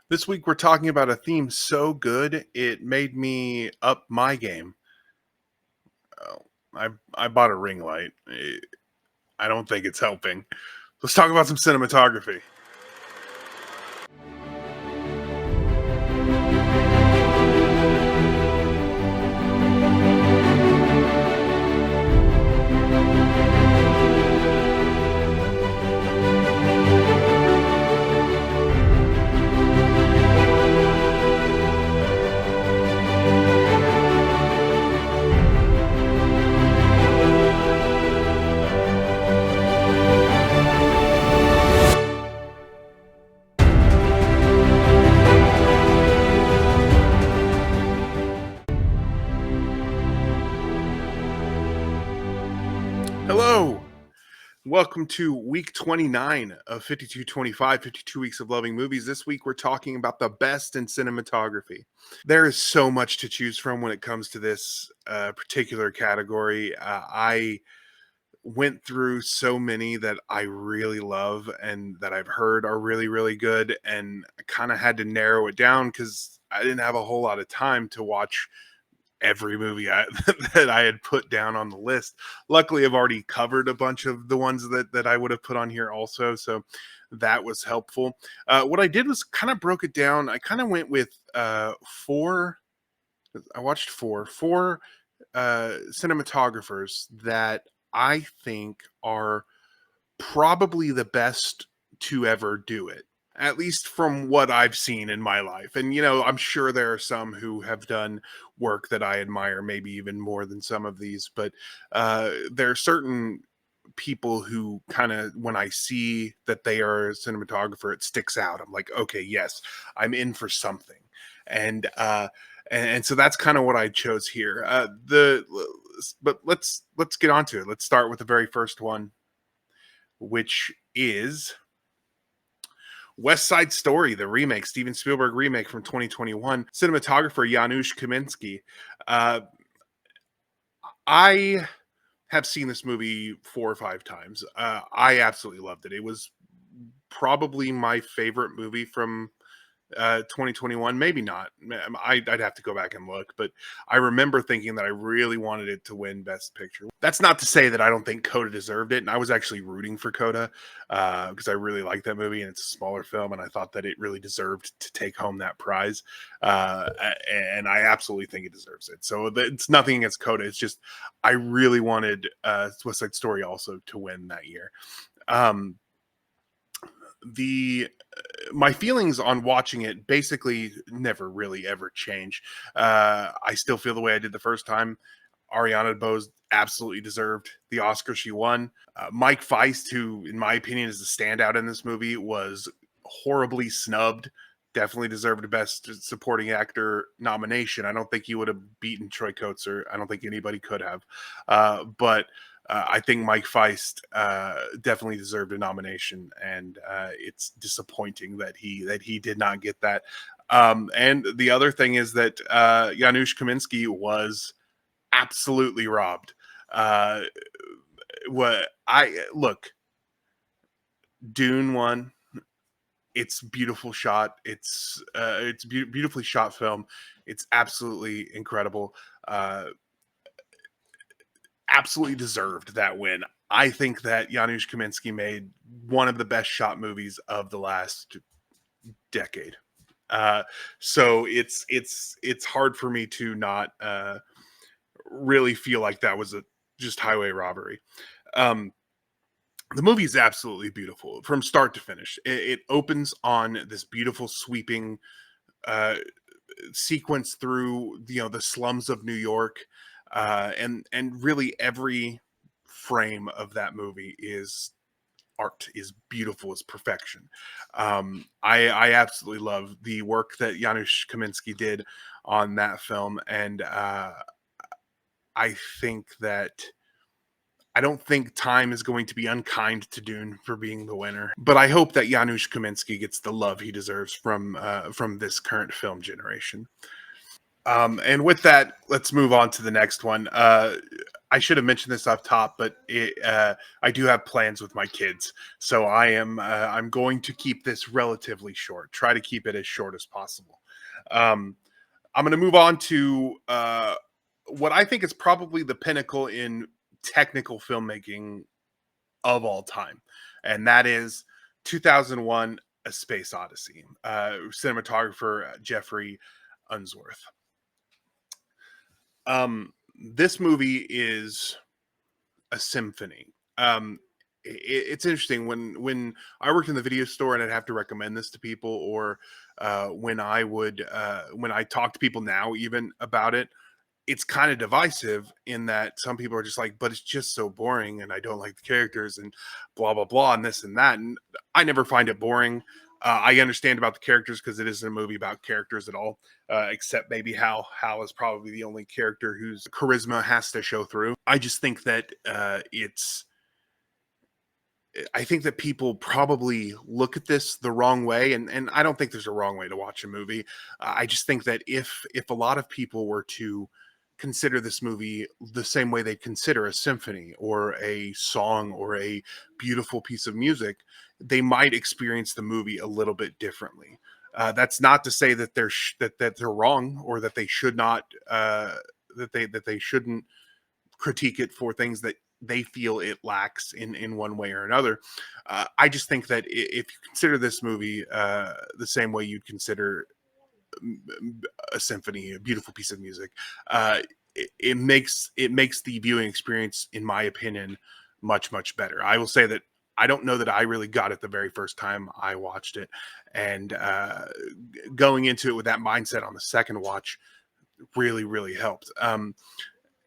This week we're talking about a theme so good it made me up my game. Oh, I bought a ring light. I don't think it's helping. Let's talk about some cinematography. Hello. Welcome to week 29 of 5225, 52 weeks of loving movies. This week we're talking about the best in cinematography. There is so much to choose from when it comes to this particular category. I went through so many that I really love and that I've heard are really, really good. And I kind of had to narrow it down because I didn't have a whole lot of time to watch every movie that I had put down on the list. Luckily, I've already covered a bunch of the ones that I would have put on here also. So that was helpful. What I did was kind of broke it down. I kind of went with four. I watched four cinematographers that I think are probably the best to ever do it, at least from what I've seen in my life. And, I'm sure there are some who have done work that I admire, maybe even more than some of these, but there are certain people who kind of, when I see that they are a cinematographer, it sticks out. I'm like, okay, yes, I'm in for something. And, and so that's kind of what I chose here. But let's get on to it. Let's start with the very first one, which is West Side Story, the remake, Steven Spielberg remake from 2021. Cinematographer Janusz Kaminski. Uh, I have seen this movie 4 or 5 times. I absolutely loved it. It was probably my favorite movie from 2021. Maybe not. I'd have to go back and look, but I remember thinking that I really wanted it to win Best Picture. That's not to say that I don't think Coda deserved it, and I was actually rooting for Coda because I really like that movie, and it's a smaller film, and I thought that it really deserved to take home that prize, and I absolutely think it deserves it. So it's nothing against Coda. It's just I really wanted West Side Story also to win that year. Um, the My feelings on watching it basically never really ever change. I still feel the way I did the first time. Ariana DeBose absolutely deserved the Oscar she won. Mike Feist, who in my opinion is the standout in this movie, was horribly snubbed. Definitely deserved a Best Supporting Actor nomination. I don't think he would have beaten Troy Kotsur. I don't think anybody could have. But I think Mike Feist definitely deserved a nomination, and it's disappointing that he did not get that. And the other thing is that Janusz Kaminski was absolutely robbed. Uh, what I look, Dune won. It's beautiful shot. It's beautifully shot film. It's absolutely incredible. Uh, Absolutely deserved that win. I think that Janusz Kaminski made one of the best shot movies of the last decade. Uh, so it's hard for me to not really feel like that was a just highway robbery. Um, the movie is absolutely beautiful from start to finish. It opens on this beautiful sweeping uh, sequence through the slums of New York, and really every frame of that movie is art, is beautiful, is perfection. I absolutely love the work that Janusz Kaminski did on that film, and I think that I don't think time is going to be unkind to Dune for being the winner, but I hope that Janusz Kaminski gets the love he deserves from this current film generation. And with that, let's move on to the next one. I should have mentioned this up top, but I do have plans with my kids, so I'm going to keep this relatively short. Try to keep it as short as possible. Um, I'm going to move on to what I think is probably the pinnacle in technical filmmaking of all time, and that is 2001: A Space Odyssey. Cinematographer Jeffrey Unsworth. This movie is a symphony. It's interesting when I worked in the video store and I'd have to recommend this to people, or when I talk to people now even about it, it's kind of divisive in that some people are just like, but it's just so boring and I don't like the characters and blah blah blah and this and that. And I never find it boring. I understand about the characters because it isn't a movie about characters at all, except maybe Hal. Hal is probably the only character whose charisma has to show through. I just think that I think that people probably look at this the wrong way, and I don't think there's a wrong way to watch a movie. I just think that if a lot of people were to consider this movie the same way they consider a symphony or a song or a beautiful piece of music, they might experience the movie a little bit differently. That's not to say that that they're wrong or that they should not that they shouldn't critique it for things that they feel it lacks in one way or another. I just think that if you consider this movie the same way you'd consider a symphony, a beautiful piece of music, it makes the viewing experience, in my opinion, much better. I will say that I don't know that I really got it the very first time I watched it, and going into it with that mindset on the second watch really helped. And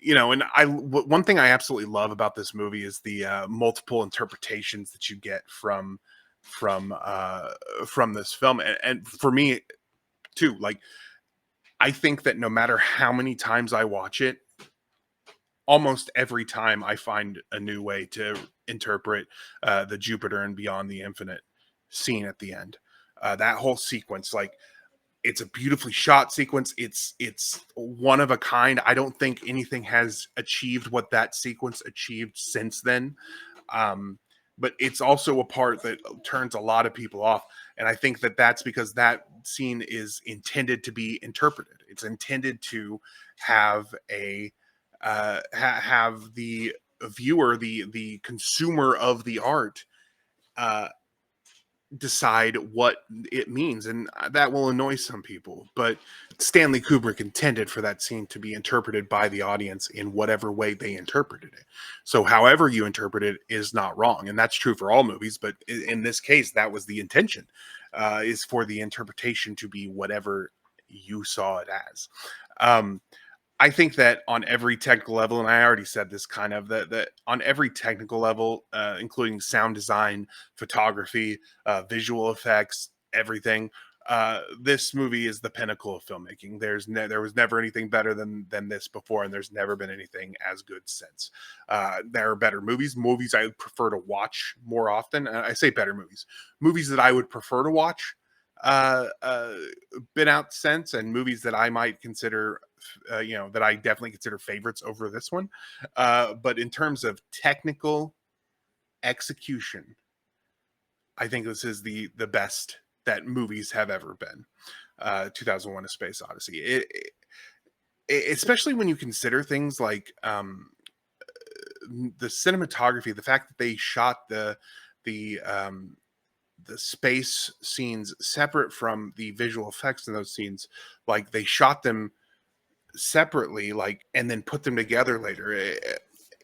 one thing I absolutely love about this movie is the multiple interpretations that you get from from this film, and for me too. Like, I think that no matter how many times I watch it, almost every time I find a new way to interpret the Jupiter and Beyond the Infinite scene at the end. That whole sequence, like, it's a beautifully shot sequence. It's one of a kind. I don't think anything has achieved what that sequence achieved since then. Um, but it's also a part that turns a lot of people off, and I think that that's because that scene is intended to be interpreted. It's intended to have have the viewer, the consumer of the art, uh, decide what it means, and that will annoy some people, but Stanley Kubrick intended for that scene to be interpreted by the audience in whatever way they interpreted it. So however you interpret it is not wrong, and that's true for all movies, but in this case that was the intention, is for the interpretation to be whatever you saw it as. um, I think that on every technical level, and I already said this kind of, that on every technical level, including sound design, photography, visual effects, everything, this movie is the pinnacle of filmmaking. There was never anything better than this before, and there's never been anything as good since. There are better movies I would prefer to watch more often. I say better movies that I would prefer to watch uh, uh, been out since, and movies that I might consider, that I definitely consider favorites over this one. But in terms of technical execution, I think this is the best that movies have ever been. 2001: A Space Odyssey. Especially when you consider things like the cinematography, the fact that they shot the the space scenes separate from the visual effects in those scenes, like they shot them separately, like, and then put them together later.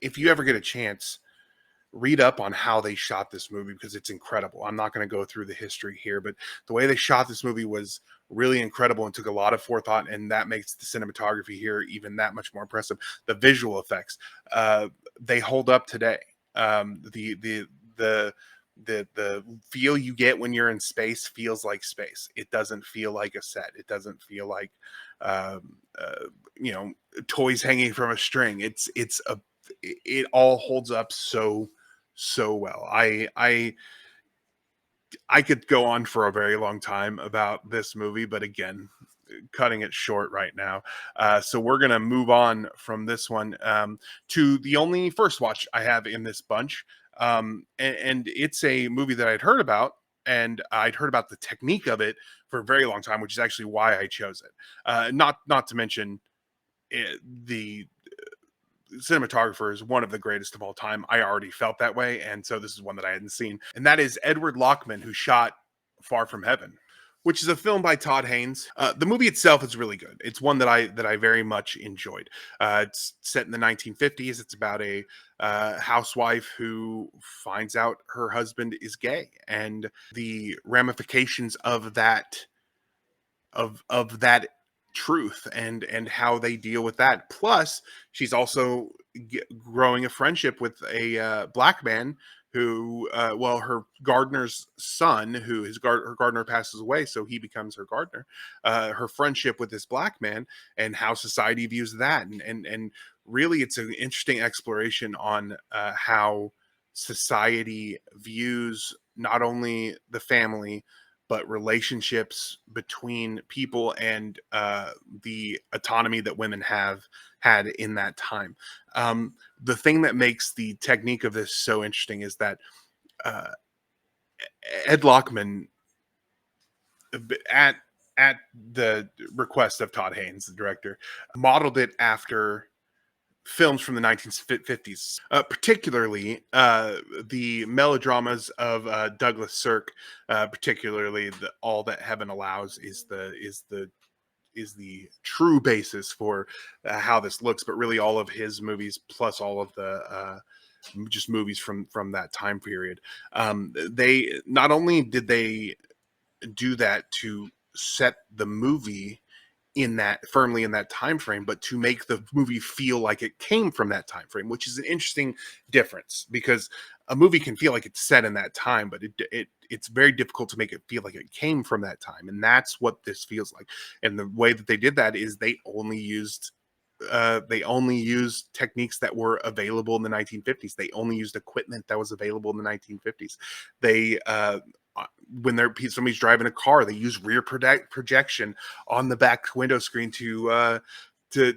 If you ever get a chance, read up on how they shot this movie because it's incredible. I'm not going to go through the history here, but the way they shot this movie was really incredible and took a lot of forethought, and that makes the cinematography here even that much more impressive. The visual effects, uh, they hold up today. The the feel you get when you're in space feels like space. It doesn't feel like a set. It doesn't feel like um, uh, toys hanging from a string. It all holds up so well. I could go on for a very long time about this movie, but again, cutting it short right now. So we're gonna move on from this one to the only first watch I have in this bunch, and it's a movie that I'd heard about, and I'd heard about the technique of it for a very long time, which is actually why I chose it. Not to mention the cinematographer is one of the greatest of all time. I already felt that way, and so this is one that I hadn't seen, and that is Edward Lockman, who shot Far From Heaven, which is a film by Todd Haynes. The movie itself is really good. It's one that I very much enjoyed. It's set in the 1950s. It's about a housewife who finds out her husband is gay, and the ramifications of that truth and how they deal with that. Plus, she's also growing a friendship with a black man who, well, her gardener's son, who her gardener passes away, so he becomes her gardener. Her friendship with this black man and how society views that, and really, it's an interesting exploration on how society views not only the family but relationships between people and the autonomy that women have had in that time. The thing that makes the technique of this so interesting is that uh, Ed Lockman, at at the request of Todd Haynes, the director, modeled it after films from the 1950s, particularly the melodramas of Douglas Sirk, particularly All That Heaven Allows is the true basis for how this looks, but really all of his movies plus all of the just movies from that time period. They not only did they do that to set the movie in that firmly in that time frame, but to make the movie feel like it came from that time frame, which is an interesting difference because a movie can feel like it's set in that time, but it's very difficult to make it feel like it came from that time, and that's what this feels like. And the way that they did that is they only used techniques that were available in the 1950s. They only used equipment that was available in the 1950s. They when somebody's driving a car, they use rear projection on the back window screen to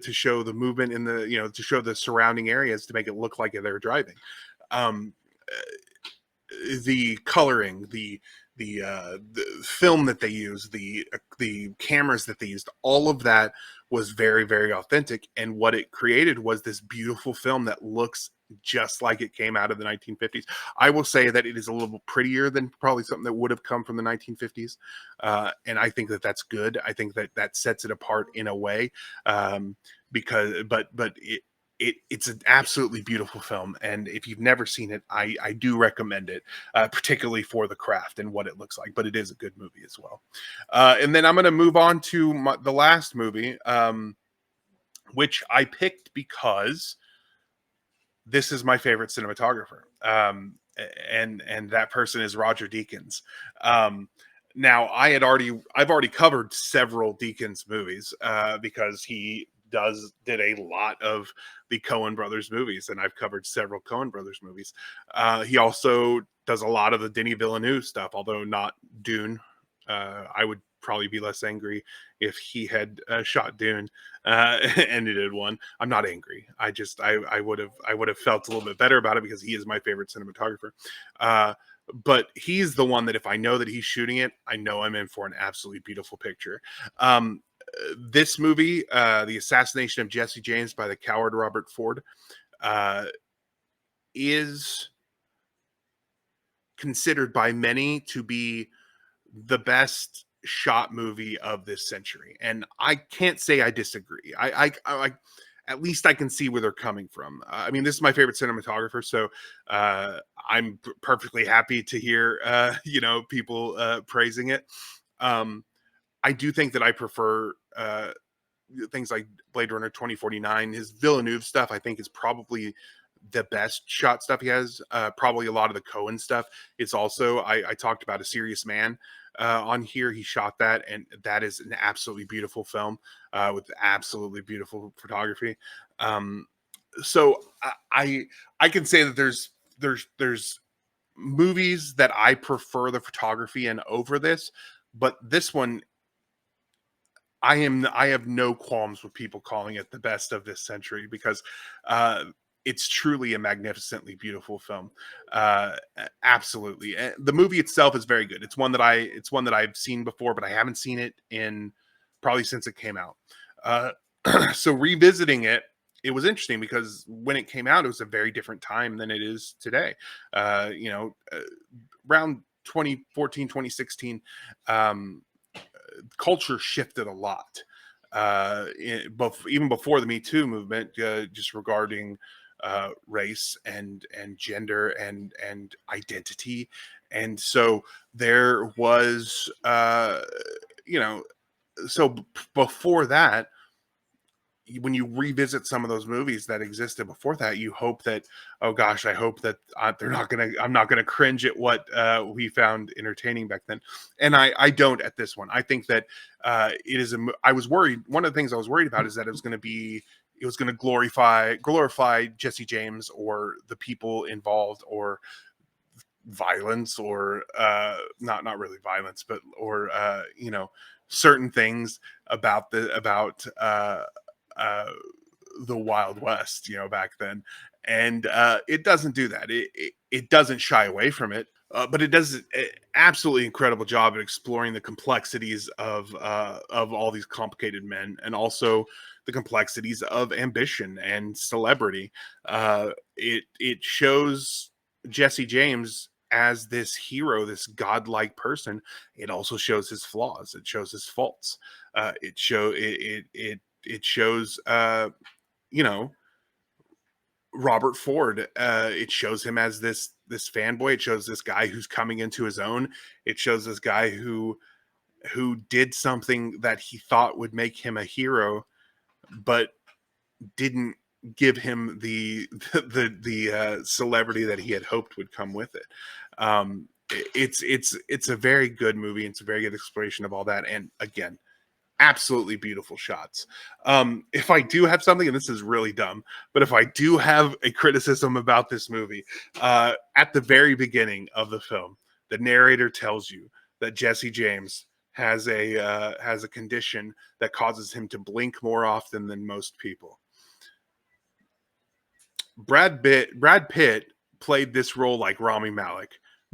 show the movement in the to show the surrounding areas to make it look like they're driving. Um, the coloring, the film that they use, the cameras that they used, all of that was very very authentic. And what it created was this beautiful film that looks just like it came out of the 1950s. I will say that it is a little prettier than probably something that would have come from the 1950s, and I think that that's good. I think that that sets it apart in a way, because but it's an absolutely beautiful film, and if you've never seen it, I do recommend it, particularly for the craft and what it looks like. But it is a good movie as well. And then I'm going to move on to the last movie, which I picked because this is my favorite cinematographer, and that person is Roger Deakins. Um, Now, I've already covered several Deakins movies because he did a lot of the Coen Brothers movies, and I've covered several Coen Brothers movies. He also does a lot of the Denis Villeneuve stuff, although not Dune. I would probably be less angry if he had shot Dune and he did one. I'm not angry. I would have felt a little bit better about it because he is my favorite cinematographer. But he's the one that if I know that he's shooting it, I know I'm in for an absolutely beautiful picture. This movie, The Assassination of Jesse James by the coward Robert Ford, uh, is considered by many to be the best shot movie of this century, and I can't say I disagree. At least I can see where they're coming from. I mean, this is my favorite cinematographer, so I'm perfectly happy to hear people praising it. Um, I do think that I prefer things like Blade Runner 2049. His Villeneuve stuff, I think, is probably the best shot stuff he has. Probably a lot of the Cohen stuff. It's also I talked about A Serious Man on here. He shot that, and that is an absolutely beautiful film with absolutely beautiful photography. Um, so I can say that there's movies that I prefer the photography in over this, but this one I have no qualms with people calling it the best of this century because uh, it's truly a magnificently beautiful film. Absolutely, the movie itself is very good. It's one that I've seen before, but I haven't seen it in probably since it came out. Uh, so revisiting it, it was interesting because when it came out, it was a very different time than it is today. Around 2014, 2016. Um, Culture shifted a lot. Even before the Me Too movement, just regarding race and gender and identity, and so there was, you know, so before that, when you revisit some of those movies that existed before that, you hope that, oh gosh, I hope that I'm not gonna cringe at what we found entertaining back then, and I don't at this one. I think that it is. I was worried. One of the things I was worried about is that it was going to glorify Jesse James or the people involved or violence or not really violence, but or certain things about uh, the Wild West, back then. And it doesn't do that. It doesn't shy away from it, but it does an absolutely incredible job at exploring the complexities of all these complicated men, and also the complexities of ambition and celebrity. It shows Jesse James as this hero, this godlike person. It also shows his flaws. It shows his faults. It shows you know Robert Ford. It shows him as this fanboy. It shows this guy who's coming into his own. It shows this guy who did something that he thought would make him a hero, but didn't give him the celebrity that he had hoped would come with it. It's a very good movie. It's a very good exploration of all that, and again, absolutely beautiful shots. If I do have something, and this is really dumb, but if I do have a criticism about this movie, at the very beginning of the film, the narrator tells you that Jesse James has a condition that causes him to blink more often than most people. Brad Pitt played this role like Rami Malek.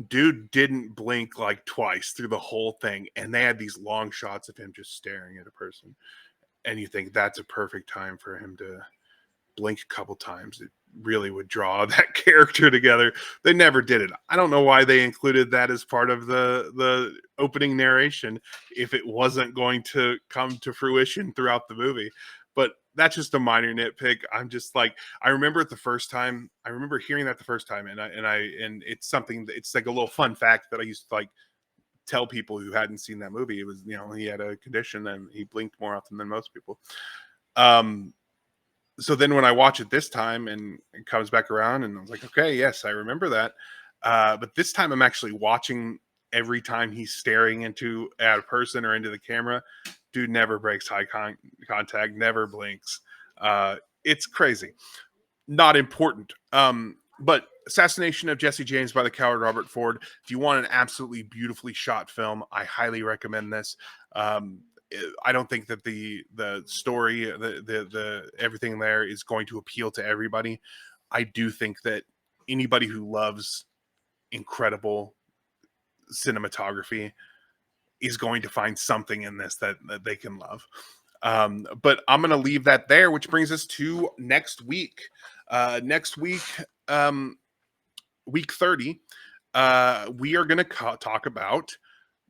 Dude didn't blink like twice through the whole thing, and they had these long shots of him just staring at a person, and you think that's a perfect time for him to blink a couple times. It really would draw that character together. They never did it. I don't know why they included that as part of the opening narration if it wasn't going to come to fruition throughout the movie. But that's just a minor nitpick. I'm just like, I remember it the first time. I remember hearing that the first time, and it's something. It's like a little fun fact that I used to like tell people who hadn't seen that movie. It was, he had a condition and he blinked more often than most people. So then when I watch it this time and it comes back around, and I was like, okay, yes, I remember that. But this time I'm actually watching every time he's staring at a person or into the camera. Dude never breaks contact, never blinks. It's crazy. Not important. But Assassination of Jesse James by the Coward Robert Ford. If you want an absolutely beautifully shot film, I highly recommend this. I don't think that the story, the everything there is going to appeal to everybody. I do think that anybody who loves incredible cinematography is going to find something in this that they can love. But I'm going to leave that there, which brings us to next week. Next week, week 30, we are going to talk about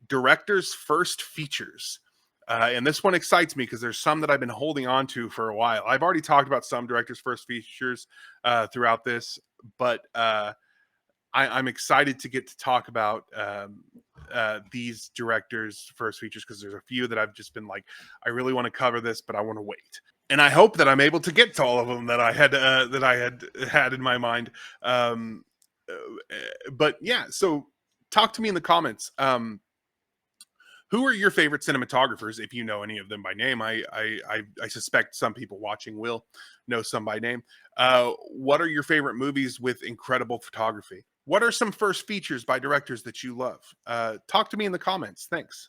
directors' first features. And this one excites me because there's some that I've been holding on to for a while. I've already talked about some directors' first features throughout this, but I'm excited to get to talk about these directors' first features because there's a few that I've just been like, I really want to cover this, but I want to wait. And I hope that I'm able to get to all of them that I had in my mind. But yeah, so talk to me in the comments. Who are your favorite cinematographers, if you know any of them by name? I suspect some people watching will know some by name. What are your favorite movies with incredible photography? What are some first features by directors that you love? Talk to me in the comments. Thanks.